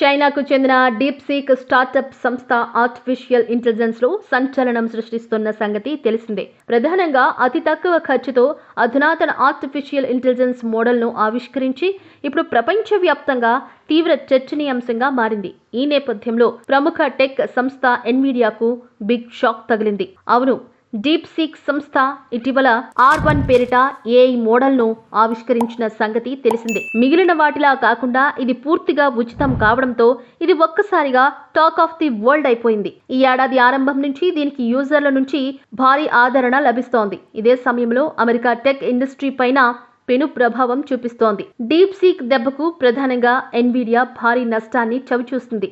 చైనాకు చెందిన DeepSeek startup సంస్థ ఆర్టిఫిషియల్ ఇంటెలిజెన్స్ లో సంచలనం సృష్టిస్తున్న సంగతి తెలిసిందే. ప్రధానంగా అతి తక్కువ ఖర్చుతో అధునాతన ఆర్టిఫిషియల్ ఇంటెలిజెన్స్ మోడల్ను ఆవిష్కరించి ఇప్పుడు ప్రపంచవ్యాప్తంగా తీవ్ర చర్చనీయాంశంగా మారింది. ఈ నేపథ్యంలో ప్రముఖ టెక్ సంస్థ ఎన్విడియాకు బిగ్ షాక్ తగిలింది. అవును, డీప్సీక్ సంస్థ ఇటీవల R1 పేరిట AI మోడల్ను ఆవిష్కరించిన సంగతి తెలిసిందే. మిగిలిన వాటిలా కాకుండా ఇది పూర్తిగా ఉచితం కావడంతో ఇది ఒక్కసారిగా టాక్ ఆఫ్ ది వరల్డ్ అయిపోయింది. ఈ ఏడాది ఆరంభం నుంచి దీనికి యూజర్ల నుంచి భారీ ఆదరణ లభిస్తోంది. ఇదే సమయంలో అమెరికా టెక్ ఇండస్ట్రీ పైన పెను ప్రభావం చూపిస్తోంది. డీప్సీక్ దెబ్బకు ప్రధానంగా ఎన్విడియా భారీ నష్టాన్ని చవిచూస్తుంది.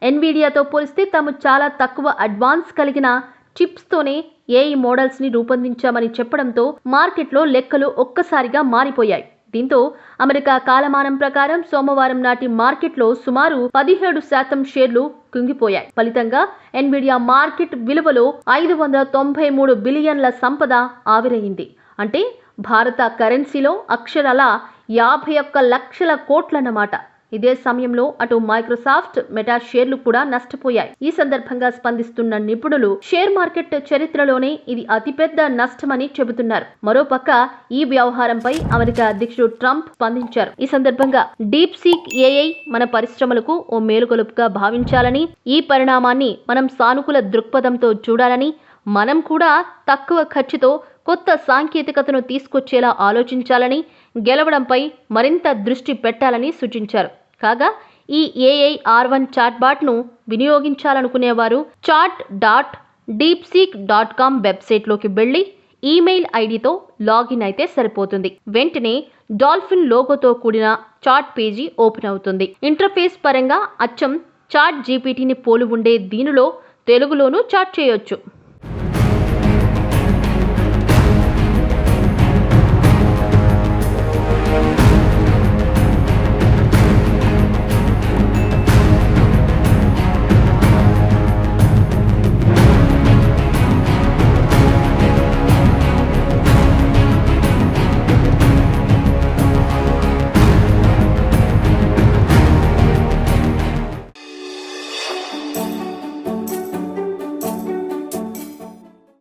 ఎన్విడియాతో పోలిస్తే తాము చాలా తక్కువ అడ్వాన్స్ కలిగిన చిప్స్తోనే AI మోడల్స్ని రూపొందించామని చెప్పడంతో మార్కెట్లో లెక్కలు ఒక్కసారిగా మారిపోయాయి. దీంతో అమెరికా కాలమానం ప్రకారం సోమవారం నాటి మార్కెట్లో సుమారు 17% షేర్లు కుంగిపోయాయి. ఫలితంగా ఎన్విడియా మార్కెట్ విలువలో 593 బిలియన్ల సంపద ఆవిరయింది. అంటే భారత కరెన్సీలో అక్షరాల 51 లక్షల కోట్లన్నమాట. ఇదే సమయంలో అటు మైక్రోసాఫ్ట్, మెటా షేర్లు కూడా నష్టపోయాయి. ఈ సందర్భంగా స్పందిస్తున్న నిపుణులు షేర్ మార్కెట్ చరిత్రలోనే ఇది అతిపెద్ద నష్టమని చెబుతున్నారు. మరోపక్క ఈ వ్యవహారంపై అమెరికా అధ్యక్షుడు ట్రంప్ స్పందించారు. ఈ సందర్భంగా డీప్సీక్ AI మన పరిశ్రమలకు ఓ మేలుకొలుపుగా భావించాలని, ఈ పరిణామాన్ని మనం సానుకూల దృక్పథంతో చూడాలని, మనం కూడా తక్కువ ఖర్చుతో కొత్త సాంకేతికతను తీసుకొచ్చేలా ఆలోచించాలని, గెలవడంపై మరింత దృష్టి పెట్టాలని సూచించారు. కాగా ఈ AI R1 చాట్బాట్ను వినియోగించాలనుకునేవారు chat.deepseek.com వెబ్సైట్లోకి వెళ్ళి ఈమెయిల్ ఐడితో లాగిన్ అయితే సరిపోతుంది. వెంటనే డాల్ఫిన్ లోగోతో కూడిన చాట్ పేజీ ఓపెన్ అవుతుంది. ఇంటర్ఫేస్ పరంగా అచ్చం చాట్ GPTని పోలి ఉండే దీనిలో తెలుగులోనూ చాట్ చేయొచ్చు.